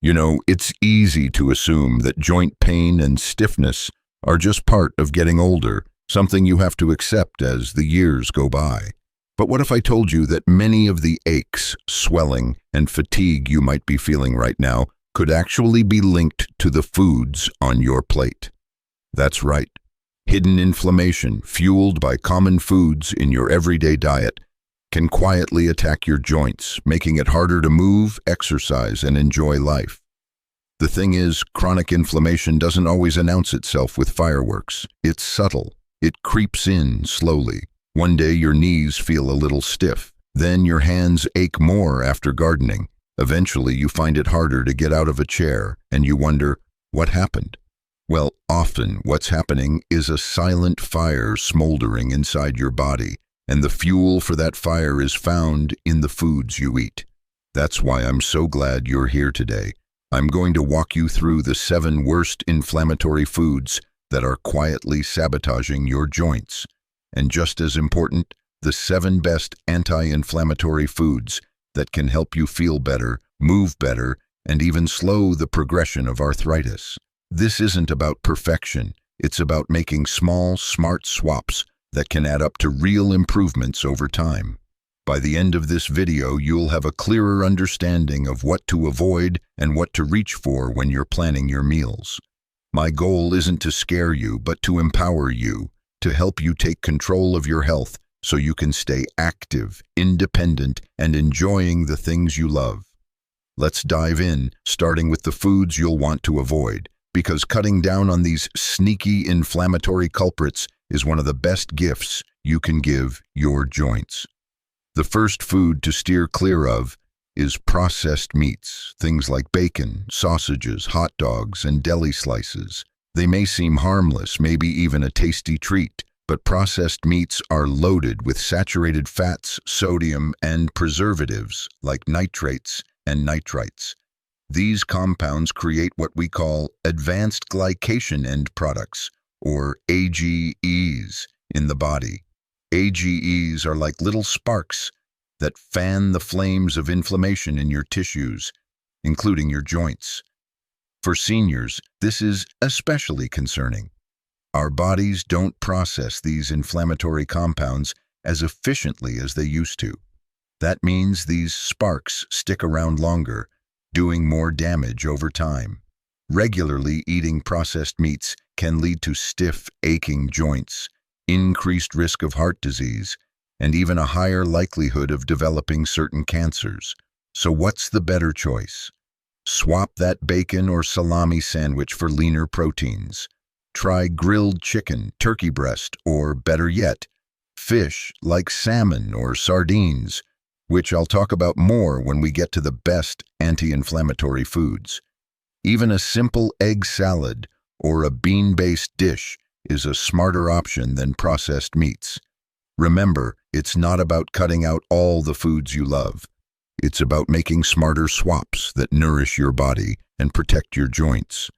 You know, it's easy to assume that joint pain and stiffness are just part of getting older, something you have to accept as the years go by. But what if I told you that many of the aches, swelling, and fatigue you might be feeling right now could actually be linked to the foods on your plate? That's right. Hidden inflammation, fueled by common foods in your everyday diet, can quietly attack your joints, making it harder to move, exercise, and enjoy life. The thing is, chronic inflammation doesn't always announce itself with fireworks. It's subtle. It creeps in slowly. One day your knees feel a little stiff. Then your hands ache more after gardening. Eventually you find it harder to get out of a chair, and you wonder, what happened? Well, often what's happening is a silent fire smoldering inside your body, and the fuel for that fire is found in the foods you eat. That's why I'm so glad you're here today. I'm going to walk you through the 7 worst inflammatory foods that are quietly sabotaging your joints. And just as important, the 7 best anti-inflammatory foods that can help you feel better, move better, and even slow the progression of arthritis. This isn't about perfection. It's about making small, smart swaps that can add up to real improvements over time. By the end of this video, you'll have a clearer understanding of what to avoid and what to reach for when you're planning your meals. My goal isn't to scare you, but to empower you, to help you take control of your health so you can stay active, independent, and enjoying the things you love. Let's dive in, starting with the foods you'll want to avoid, because cutting down on these sneaky inflammatory culprits is one of the best gifts you can give your joints. The first food to steer clear of is processed meats, things like bacon, sausages, hot dogs, and deli slices. They may seem harmless, maybe even a tasty treat, but processed meats are loaded with saturated fats, sodium, and preservatives like nitrates and nitrites. These compounds create what we call advanced glycation end products, or AGEs, in the body. AGEs are like little sparks that fan the flames of inflammation in your tissues, including your joints. For seniors, this is especially concerning. Our bodies don't process these inflammatory compounds as efficiently as they used to. That means these sparks stick around longer, doing more damage over time. Regularly eating processed meats can lead to stiff, aching joints, increased risk of heart disease, and even a higher likelihood of developing certain cancers. So what's the better choice? Swap that bacon or salami sandwich for leaner proteins. Try grilled chicken, turkey breast, or better yet, fish like salmon or sardines, which I'll talk about more when we get to the best anti-inflammatory foods. Even a simple egg salad or a bean-based dish is a smarter option than processed meats. Remember, it's not about cutting out all the foods you love. It's about making smarter swaps that nourish your body and protect your joints.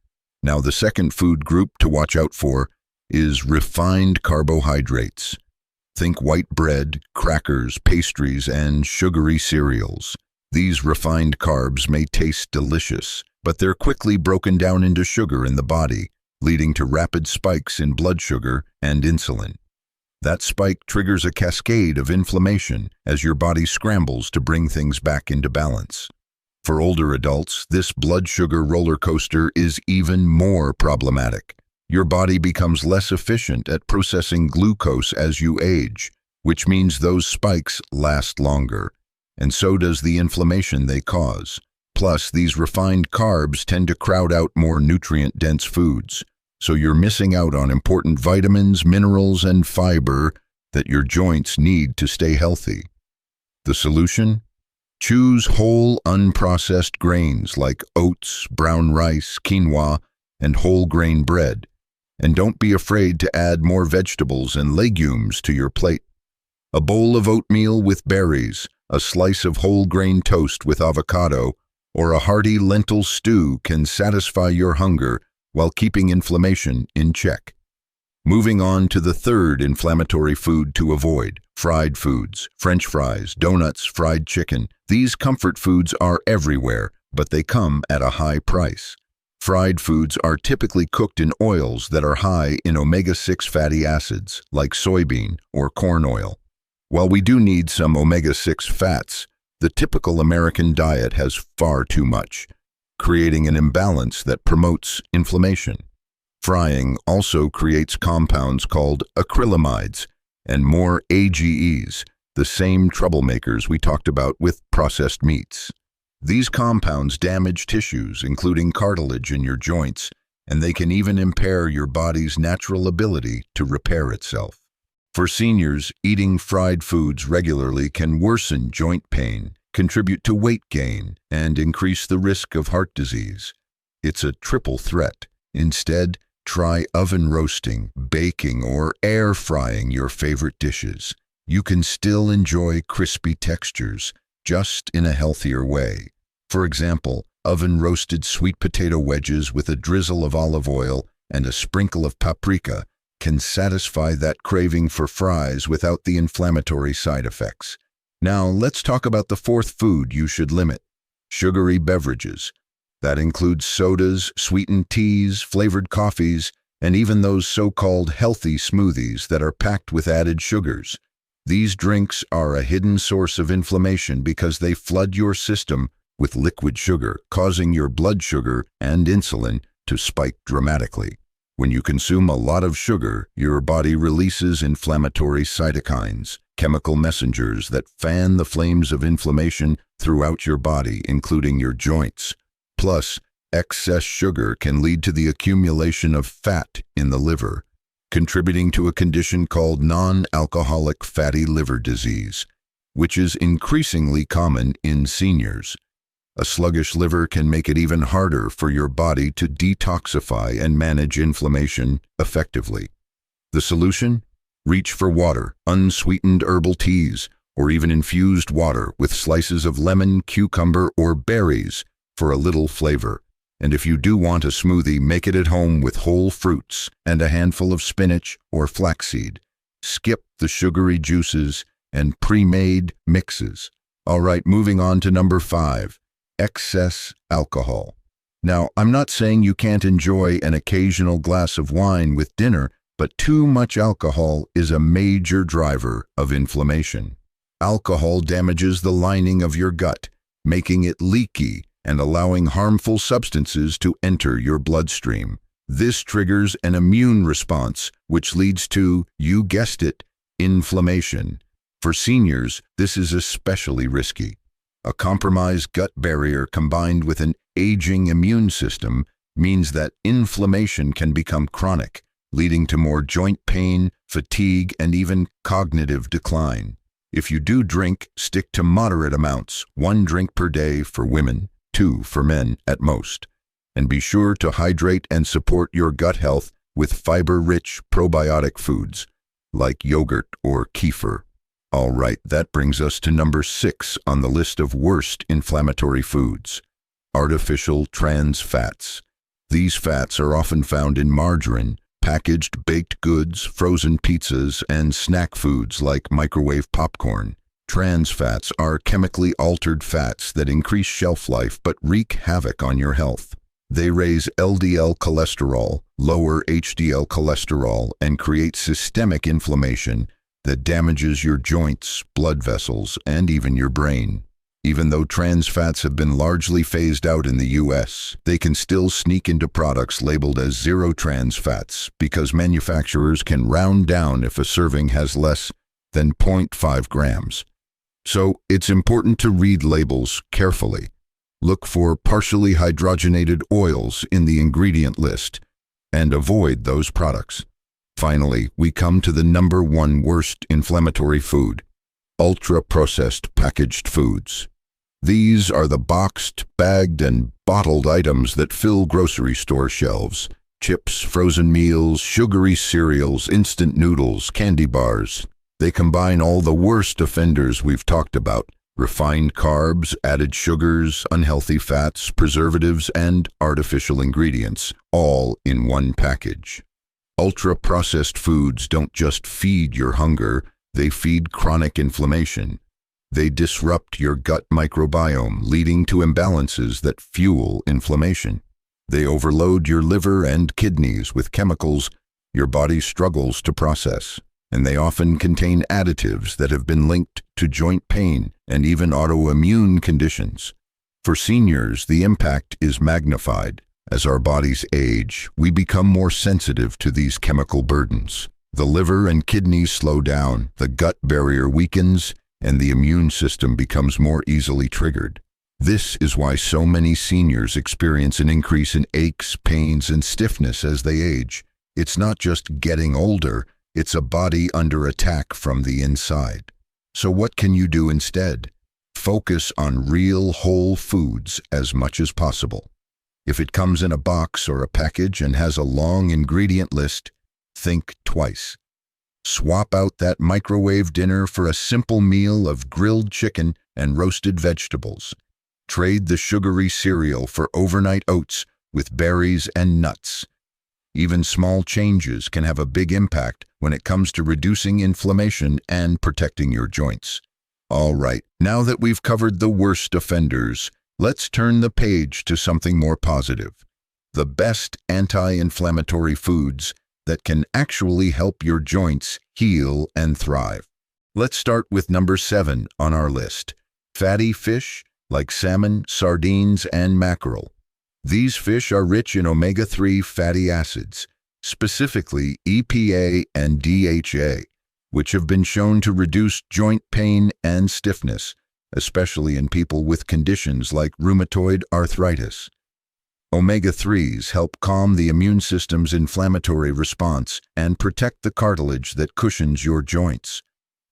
Now, the second food group to watch out for is refined carbohydrates. Think white bread, crackers, pastries, and sugary cereals. These refined carbs may taste delicious, but they're quickly broken down into sugar in the body, leading to rapid spikes in blood sugar and insulin. That spike triggers a cascade of inflammation as your body scrambles to bring things back into balance. For older adults, this blood sugar roller coaster is even more problematic. Your body becomes less efficient at processing glucose as you age, which means those spikes last longer, and so does the inflammation they cause. Plus, these refined carbs tend to crowd out more nutrient-dense foods, so you're missing out on important vitamins, minerals, and fiber that your joints need to stay healthy. The solution? Choose whole, unprocessed grains like oats, brown rice, quinoa, and whole grain bread. And don't be afraid to add more vegetables and legumes to your plate. A bowl of oatmeal with berries, a slice of whole grain toast with avocado, or a hearty lentil stew can satisfy your hunger while keeping inflammation in check. Moving on to the third inflammatory food to avoid, fried foods, French fries, donuts, fried chicken. These comfort foods are everywhere, but they come at a high price. Fried foods are typically cooked in oils that are high in omega-6 fatty acids, like soybean or corn oil. While we do need some omega-6 fats, the typical American diet has far too much, creating an imbalance that promotes inflammation. Frying also creates compounds called acrylamides and more AGEs, the same troublemakers we talked about with processed meats. These compounds damage tissues, including cartilage in your joints, and they can even impair your body's natural ability to repair itself. For seniors, eating fried foods regularly can worsen joint pain, contribute to weight gain, and increase the risk of heart disease. It's a triple threat. Instead, try oven roasting, baking, or air frying your favorite dishes. You can still enjoy crispy textures, just in a healthier way. For example, oven-roasted sweet potato wedges with a drizzle of olive oil and a sprinkle of paprika can satisfy that craving for fries without the inflammatory side effects. Now, let's talk about the fourth food you should limit: sugary beverages. That includes sodas, sweetened teas, flavored coffees, and even those so-called healthy smoothies that are packed with added sugars. These drinks are a hidden source of inflammation because they flood your system with liquid sugar, causing your blood sugar and insulin to spike dramatically. When you consume a lot of sugar, your body releases inflammatory cytokines, chemical messengers that fan the flames of inflammation throughout your body, including your joints. Plus, excess sugar can lead to the accumulation of fat in the liver, contributing to a condition called non-alcoholic fatty liver disease, which is increasingly common in seniors. A sluggish liver can make it even harder for your body to detoxify and manage inflammation effectively. The solution? Reach for water, unsweetened herbal teas, or even infused water with slices of lemon, cucumber, or berries for a little flavor. And if you do want a smoothie, make it at home with whole fruits and a handful of spinach or flaxseed. Skip the sugary juices and pre-made mixes. All right, moving on to number 5. Excess alcohol. Now, I'm not saying you can't enjoy an occasional glass of wine with dinner, but too much alcohol is a major driver of inflammation. Alcohol damages the lining of your gut, making it leaky and allowing harmful substances to enter your bloodstream. This triggers an immune response, which leads to, you guessed it, inflammation. For seniors, this is especially risky. A compromised gut barrier combined with an aging immune system means that inflammation can become chronic, leading to more joint pain, fatigue, and even cognitive decline. If you do drink, stick to moderate amounts, 1 drink per day for women, 2 for men at most. And be sure to hydrate and support your gut health with fiber-rich probiotic foods, like yogurt or kefir. All right, that brings us to number 6 on the list of worst inflammatory foods: artificial trans fats. These fats are often found in margarine, packaged baked goods, frozen pizzas, and snack foods like microwave popcorn. Trans fats are chemically altered fats that increase shelf life but wreak havoc on your health. They raise LDL cholesterol, lower HDL cholesterol, and create systemic inflammation that damages your joints, blood vessels, and even your brain. Even though trans fats have been largely phased out in the US, they can still sneak into products labeled as zero trans fats because manufacturers can round down if a serving has less than 0.5 grams. So it's important to read labels carefully. Look for partially hydrogenated oils in the ingredient list and avoid those products. Finally, we come to the number 1 worst inflammatory food: ultra-processed packaged foods. These are the boxed, bagged, and bottled items that fill grocery store shelves. Chips, frozen meals, sugary cereals, instant noodles, candy bars. They combine all the worst offenders we've talked about: refined carbs, added sugars, unhealthy fats, preservatives, and artificial ingredients, all in one package. Ultra-processed foods don't just feed your hunger, they feed chronic inflammation. They disrupt your gut microbiome, leading to imbalances that fuel inflammation. They overload your liver and kidneys with chemicals your body struggles to process, and they often contain additives that have been linked to joint pain and even autoimmune conditions. For seniors, the impact is magnified. As our bodies age, we become more sensitive to these chemical burdens. The liver and kidneys slow down, the gut barrier weakens, and the immune system becomes more easily triggered. This is why so many seniors experience an increase in aches, pains, and stiffness as they age. It's not just getting older, it's a body under attack from the inside. So what can you do instead? Focus on real whole foods as much as possible. If it comes in a box or a package and has a long ingredient list, think twice. Swap out that microwave dinner for a simple meal of grilled chicken and roasted vegetables. Trade the sugary cereal for overnight oats with berries and nuts. Even small changes can have a big impact when it comes to reducing inflammation and protecting your joints. All right, now that we've covered the worst offenders, let's turn the page to something more positive. The best anti-inflammatory foods that can actually help your joints heal and thrive. Let's start with number 7 on our list. Fatty fish like salmon, sardines, and mackerel. These fish are rich in omega-3 fatty acids, specifically EPA and DHA, which have been shown to reduce joint pain and stiffness, especially in people with conditions like rheumatoid arthritis. Omega-3s help calm the immune system's inflammatory response and protect the cartilage that cushions your joints.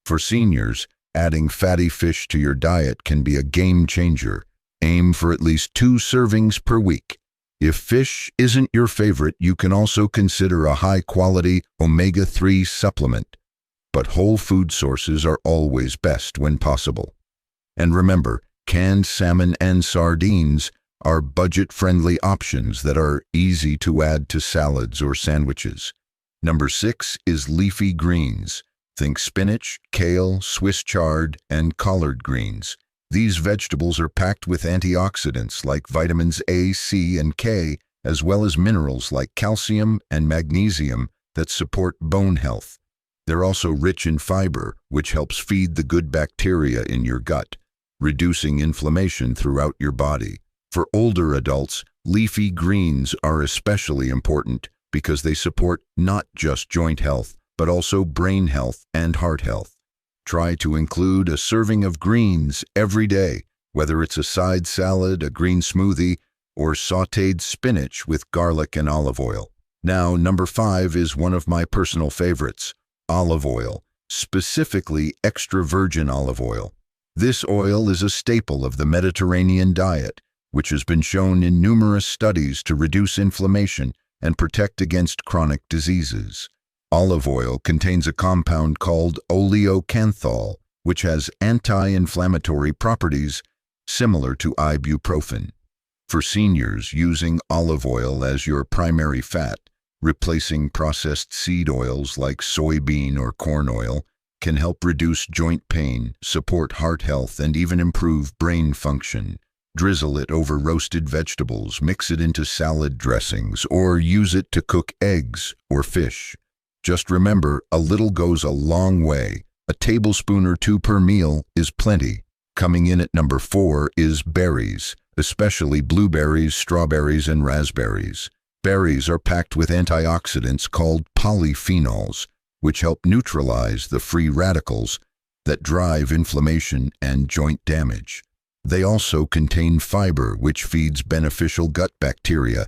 For seniors, adding fatty fish to your diet can be a game changer. Aim for at least 2 servings per week. If fish isn't your favorite, you can also consider a high-quality omega-3 supplement. But whole food sources are always best when possible. And remember, canned salmon and sardines are budget-friendly options that are easy to add to salads or sandwiches. Number 6 is leafy greens. Think spinach, kale, Swiss chard, and collard greens. These vegetables are packed with antioxidants like vitamins A, C, and K, as well as minerals like calcium and magnesium that support bone health. They're also rich in fiber, which helps feed the good bacteria in your gut, reducing inflammation throughout your body. For older adults, leafy greens are especially important because they support not just joint health, but also brain health and heart health. Try to include a serving of greens every day, whether it's a side salad, a green smoothie, or sautéed spinach with garlic and olive oil. Now, number 5 is one of my personal favorites, olive oil, specifically extra virgin olive oil. This oil is a staple of the Mediterranean diet, which has been shown in numerous studies to reduce inflammation and protect against chronic diseases. Olive oil contains a compound called oleocanthal, which has anti-inflammatory properties similar to ibuprofen. For seniors, using olive oil as your primary fat, replacing processed seed oils like soybean or corn oil, can help reduce joint pain, support heart health, and even improve brain function. Drizzle it over roasted vegetables, mix it into salad dressings, or use it to cook eggs or fish. Just remember, a little goes a long way. A tablespoon or 2 per meal is plenty. Coming in at number 4 is berries, especially blueberries, strawberries, and raspberries. Berries are packed with antioxidants called polyphenols, which help neutralize the free radicals that drive inflammation and joint damage. They also contain fiber, which feeds beneficial gut bacteria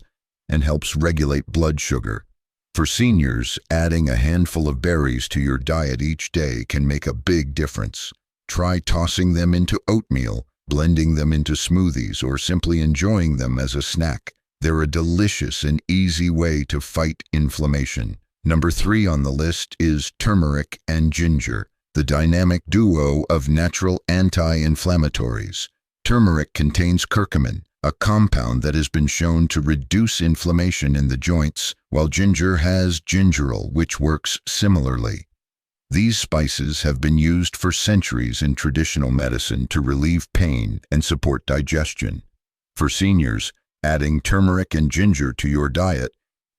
and helps regulate blood sugar. For seniors, adding a handful of berries to your diet each day can make a big difference. Try tossing them into oatmeal, blending them into smoothies, or simply enjoying them as a snack. They're a delicious and easy way to fight inflammation. Number 3 on the list is turmeric and ginger, the dynamic duo of natural anti-inflammatories. Turmeric contains curcumin, a compound that has been shown to reduce inflammation in the joints, while ginger has gingerol, which works similarly. These spices have been used for centuries in traditional medicine to relieve pain and support digestion. For seniors, adding turmeric and ginger to your diet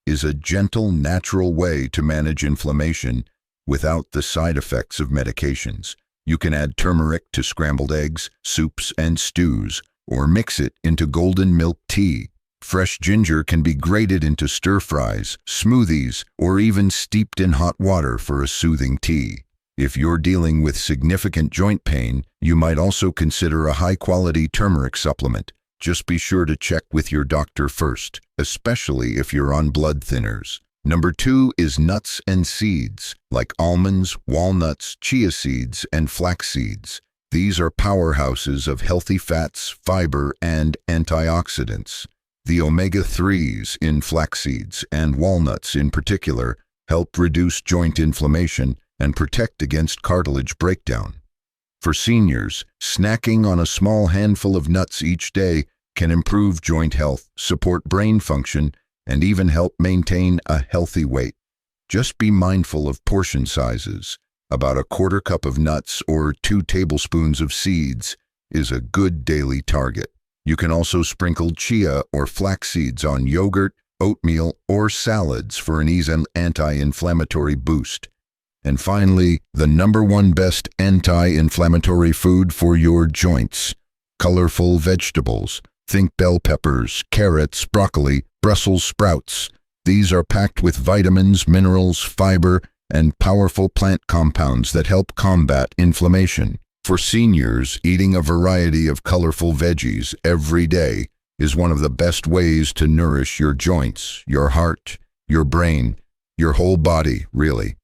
is a gentle, natural way to manage inflammation without the side effects of medications. You can add turmeric to scrambled eggs, soups, and stews, or mix it into golden milk tea. Fresh ginger can be grated into stir-fries, smoothies, or even steeped in hot water for a soothing tea. If you're dealing with significant joint pain, you might also consider a high-quality turmeric supplement. Just be sure to check with your doctor first, especially if you're on blood thinners. Number 2 is nuts and seeds, like almonds, walnuts, chia seeds, and flax seeds. These are powerhouses of healthy fats, fiber, and antioxidants. The omega-3s in flax seeds and walnuts in particular help reduce joint inflammation and protect against cartilage breakdown. For seniors, snacking on a small handful of nuts each day can improve joint health, support brain function, and even help maintain a healthy weight. Just be mindful of portion sizes. About a quarter cup of nuts or 2 tablespoons of seeds is a good daily target. You can also sprinkle chia or flax seeds on yogurt, oatmeal, or salads for an easy anti-inflammatory boost. And finally, the number 1 best anti-inflammatory food for your joints: colorful vegetables. Think bell peppers, carrots, broccoli, Brussels sprouts. These are packed with vitamins, minerals, fiber, and powerful plant compounds that help combat inflammation. For seniors, eating a variety of colorful veggies every day is one of the best ways to nourish your joints, your heart, your brain, your whole body, really.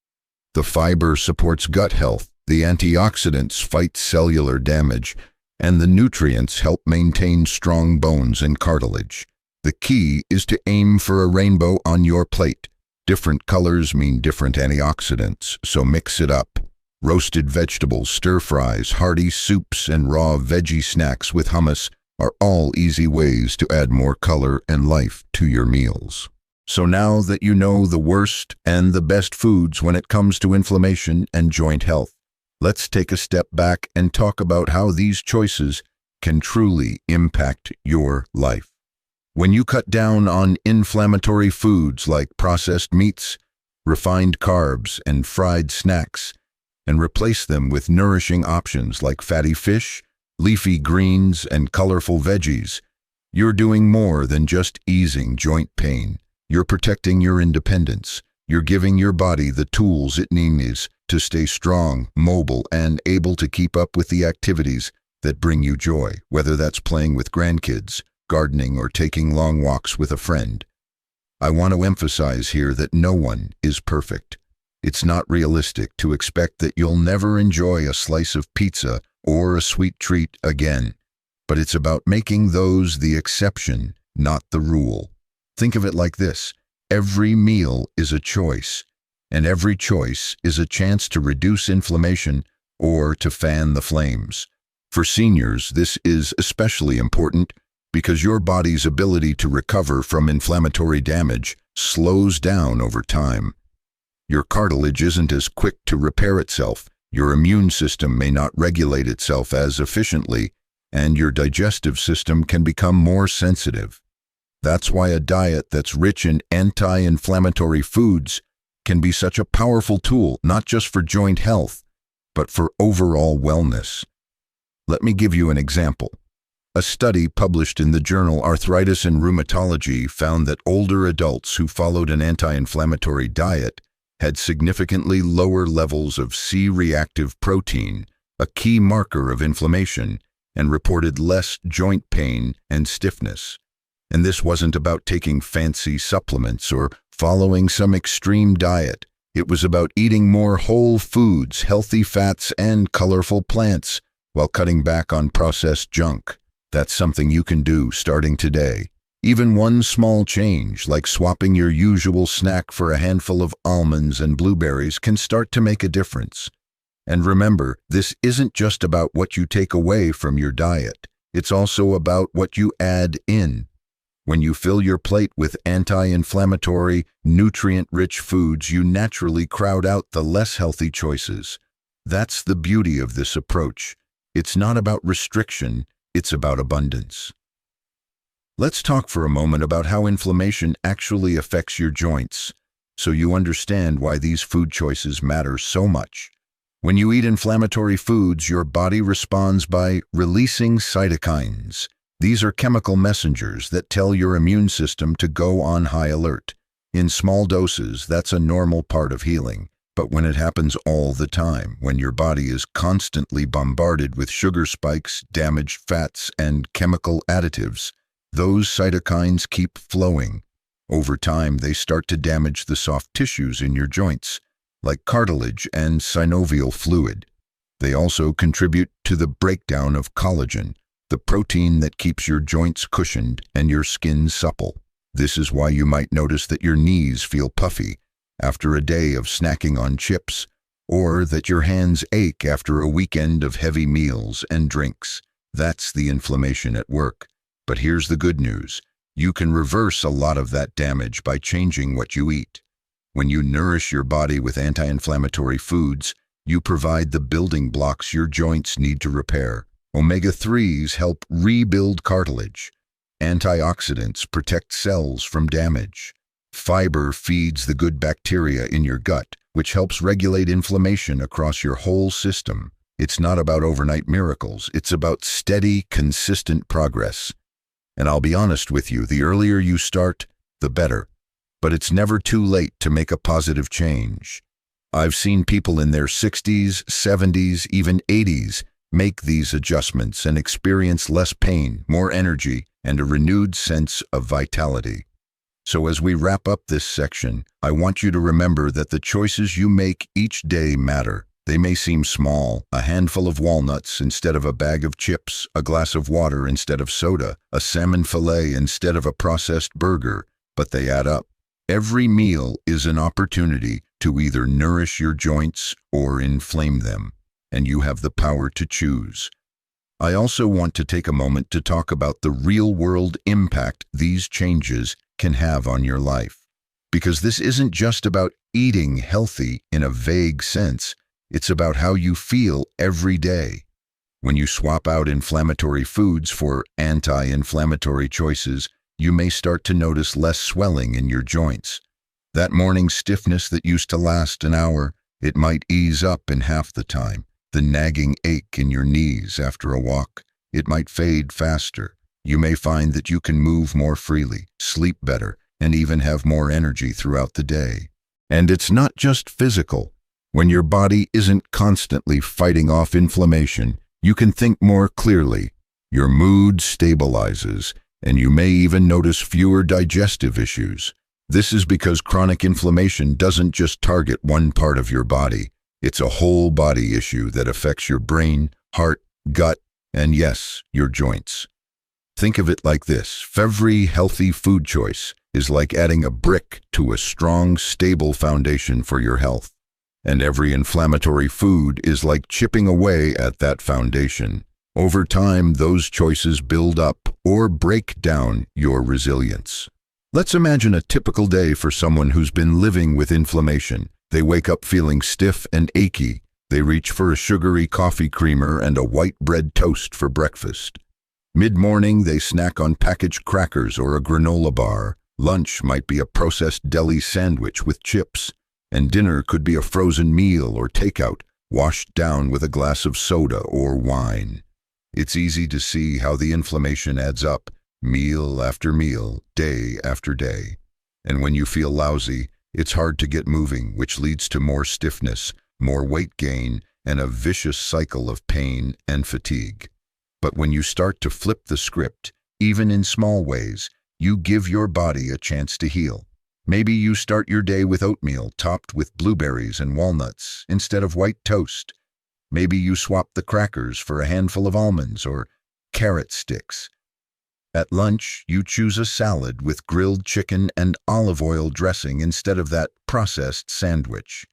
The fiber supports gut health, the antioxidants fight cellular damage, and the nutrients help maintain strong bones and cartilage. The key is to aim for a rainbow on your plate. Different colors mean different antioxidants, so mix it up. Roasted vegetables, stir-fries, hearty soups, and raw veggie snacks with hummus are all easy ways to add more color and life to your meals. So now that you know the worst and the best foods when it comes to inflammation and joint health, let's take a step back and talk about how these choices can truly impact your life. When you cut down on inflammatory foods like processed meats, refined carbs, and fried snacks, and replace them with nourishing options like fatty fish, leafy greens, and colorful veggies, you're doing more than just easing joint pain. You're protecting your independence. You're giving your body the tools it needs to stay strong, mobile, and able to keep up with the activities that bring you joy, whether that's playing with grandkids, gardening, or taking long walks with a friend. I want to emphasize here that no one is perfect. It's not realistic to expect that you'll never enjoy a slice of pizza or a sweet treat again, but it's about making those the exception, not the rule. Think of it like this: every meal is a choice, and every choice is a chance to reduce inflammation or to fan the flames. For seniors, this is especially important because your body's ability to recover from inflammatory damage slows down over time. Your cartilage isn't as quick to repair itself, your immune system may not regulate itself as efficiently, and your digestive system can become more sensitive. That's why a diet that's rich in anti-inflammatory foods can be such a powerful tool, not just for joint health, but for overall wellness. Let me give you an example. A study published in the journal Arthritis and Rheumatology found that older adults who followed an anti-inflammatory diet had significantly lower levels of C-reactive protein, a key marker of inflammation, and reported less joint pain and stiffness. And this wasn't about taking fancy supplements or following some extreme diet. It was about eating more whole foods, healthy fats, and colorful plants while cutting back on processed junk. That's something you can do starting today. Even one small change, like swapping your usual snack for a handful of almonds and blueberries, can start to make a difference. And remember, this isn't just about what you take away from your diet. It's also about what you add in. When you fill your plate with anti-inflammatory, nutrient-rich foods, you naturally crowd out the less healthy choices. That's the beauty of this approach. It's not about restriction, it's about abundance. Let's talk for a moment about how inflammation actually affects your joints, so you understand why these food choices matter so much. When you eat inflammatory foods, your body responds by releasing cytokines. These are chemical messengers that tell your immune system to go on high alert. In small doses, that's a normal part of healing. But when it happens all the time, when your body is constantly bombarded with sugar spikes, damaged fats, and chemical additives, those cytokines keep flowing. Over time, they start to damage the soft tissues in your joints, like cartilage and synovial fluid. They also contribute to the breakdown of collagen, the protein that keeps your joints cushioned and your skin supple. This is why you might notice that your knees feel puffy after a day of snacking on chips, or that your hands ache after a weekend of heavy meals and drinks. That's the inflammation at work. But here's the good news. You can reverse a lot of that damage by changing what you eat. When you nourish your body with anti-inflammatory foods, you provide the building blocks your joints need to repair. Omega-3s help rebuild cartilage. Antioxidants protect cells from damage. Fiber feeds the good bacteria in your gut, which helps regulate inflammation across your whole system. It's not about overnight miracles, it's about steady, consistent progress. And I'll be honest with you, the earlier you start, the better. But it's never too late to make a positive change. I've seen people in their 60s, 70s, even 80s make these adjustments and experience less pain, more energy, and a renewed sense of vitality. So as we wrap up this section, I want you to remember that the choices you make each day matter. They may seem small, a handful of walnuts instead of a bag of chips, a glass of water instead of soda, a salmon fillet instead of a processed burger, but they add up. Every meal is an opportunity to either nourish your joints or inflame them, and you have the power to choose. I also want to take a moment to talk about the real-world impact these changes can have on your life. Because this isn't just about eating healthy in a vague sense, it's about how you feel every day. When you swap out inflammatory foods for anti-inflammatory choices, you may start to notice less swelling in your joints. That morning stiffness that used to last an hour, it might ease up in half the time. The nagging ache in your knees after a walk, it might fade faster. You may find that you can move more freely, sleep better, and even have more energy throughout the day. And it's not just physical. When your body isn't constantly fighting off inflammation, you can think more clearly. Your mood stabilizes, and you may even notice fewer digestive issues. This is because chronic inflammation doesn't just target one part of your body. It's a whole body issue that affects your brain, heart, gut, and yes, your joints. Think of it like this. Every healthy food choice is like adding a brick to a strong, stable foundation for your health. And every inflammatory food is like chipping away at that foundation. Over time, those choices build up or break down your resilience. Let's imagine a typical day for someone who's been living with inflammation. They wake up feeling stiff and achy. They reach for a sugary coffee creamer and a white bread toast for breakfast. Mid-morning, they snack on packaged crackers or a granola bar. Lunch might be a processed deli sandwich with chips. And dinner could be a frozen meal or takeout, washed down with a glass of soda or wine. It's easy to see how the inflammation adds up, meal after meal, day after day. And when you feel lousy, it's hard to get moving, which leads to more stiffness, more weight gain, and a vicious cycle of pain and fatigue. But when you start to flip the script, even in small ways, you give your body a chance to heal. Maybe you start your day with oatmeal topped with blueberries and walnuts instead of white toast. Maybe you swap the crackers for a handful of almonds or carrot sticks. At lunch, you choose a salad with grilled chicken and olive oil dressing instead of that processed sandwich.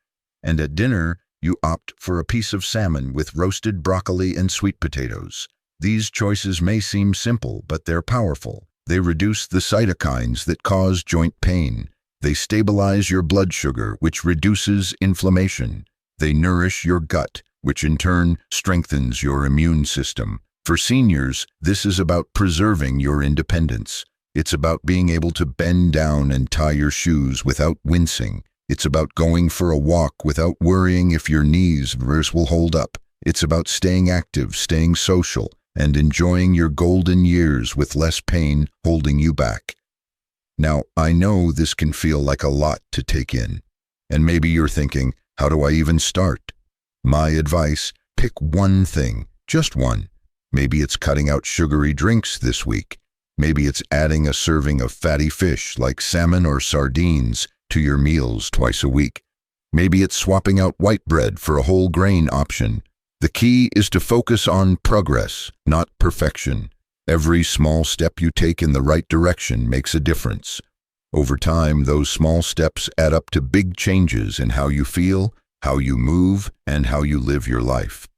And at dinner, you opt for a piece of salmon with roasted broccoli and sweet potatoes. These choices may seem simple, but they're powerful. They reduce the cytokines that cause joint pain. They stabilize your blood sugar, which reduces inflammation. They nourish your gut, which in turn strengthens your immune system. For seniors, this is about preserving your independence. It's about being able to bend down and tie your shoes without wincing. It's about going for a walk without worrying if your knees will hold up. It's about staying active, staying social, and enjoying your golden years with less pain holding you back. Now, I know this can feel like a lot to take in. And maybe you're thinking, how do I even start? My advice, pick one thing, just one. Maybe it's cutting out sugary drinks this week. Maybe it's adding a serving of fatty fish like salmon or sardines to your meals twice a week. Maybe it's swapping out white bread for a whole grain option. The key is to focus on progress, not perfection. Every small step you take in the right direction makes a difference. Over time, those small steps add up to big changes in how you feel, how you move, and how you live your life.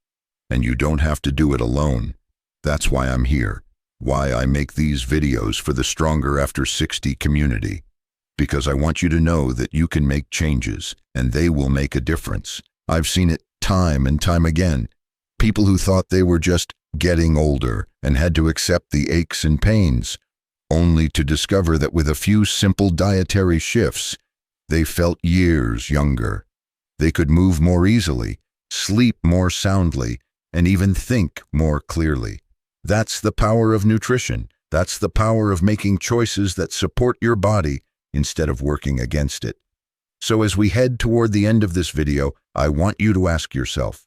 And you don't have to do it alone. That's why I'm here, why I make these videos for the Stronger After 60 community. Because I want you to know that you can make changes, and they will make a difference. I've seen it time and time again. People who thought they were just getting older and had to accept the aches and pains, only to discover that with a few simple dietary shifts, they felt years younger. They could move more easily, sleep more soundly, and even think more clearly. That's the power of nutrition. That's the power of making choices that support your body instead of working against it. So as we head toward the end of this video, I want you to ask yourself,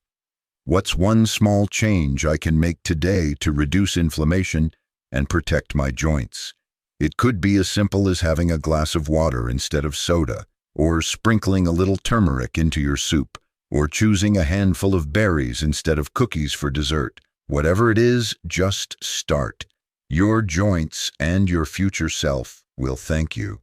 what's one small change I can make today to reduce inflammation and protect my joints? It could be as simple as having a glass of water instead of soda, or sprinkling a little turmeric into your soup, or choosing a handful of berries instead of cookies for dessert. Whatever it is, just start. Your joints and your future self will thank you.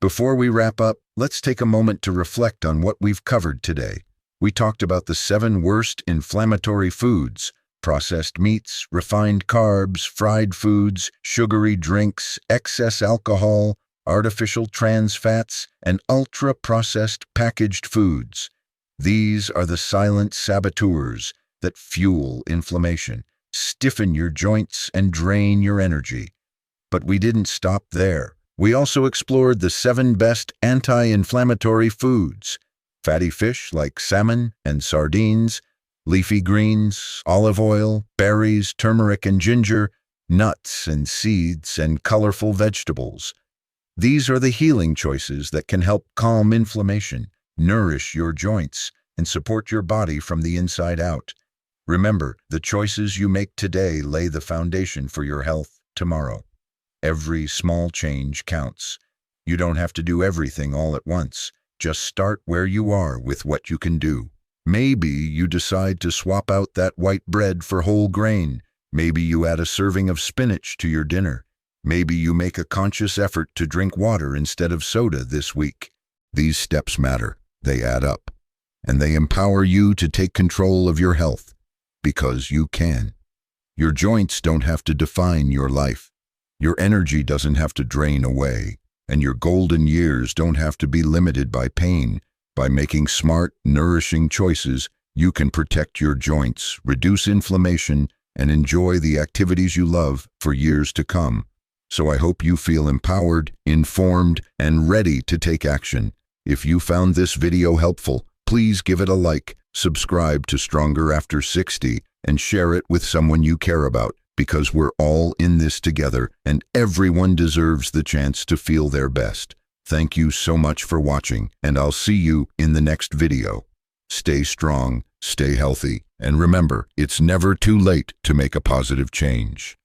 Before we wrap up, let's take a moment to reflect on what we've covered today. We talked about the 7 worst inflammatory foods: processed meats, refined carbs, fried foods, sugary drinks, excess alcohol, artificial trans fats, and ultra-processed packaged foods. These are the silent saboteurs that fuel inflammation, stiffen your joints, and drain your energy. But we didn't stop there. We also explored the 7 best anti-inflammatory foods: fatty fish like salmon and sardines, leafy greens, olive oil, berries, turmeric and ginger, nuts and seeds, and colorful vegetables. These are the healing choices that can help calm inflammation, nourish your joints, and support your body from the inside out. Remember, the choices you make today lay the foundation for your health tomorrow. Every small change counts. You don't have to do everything all at once. Just start where you are with what you can do. Maybe you decide to swap out that white bread for whole grain. Maybe you add a serving of spinach to your dinner. Maybe you make a conscious effort to drink water instead of soda this week. These steps matter. They add up. And they empower you to take control of your health. Because you can. Your joints don't have to define your life. Your energy doesn't have to drain away. And your golden years don't have to be limited by pain. By making smart, nourishing choices, you can protect your joints, reduce inflammation, and enjoy the activities you love for years to come. So I hope you feel empowered, informed, and ready to take action. If you found this video helpful, please give it a like, subscribe to Stronger After 60, and share it with someone you care about, because we're all in this together, and everyone deserves the chance to feel their best. Thank you so much for watching, and I'll see you in the next video. Stay strong, stay healthy, and remember, it's never too late to make a positive change.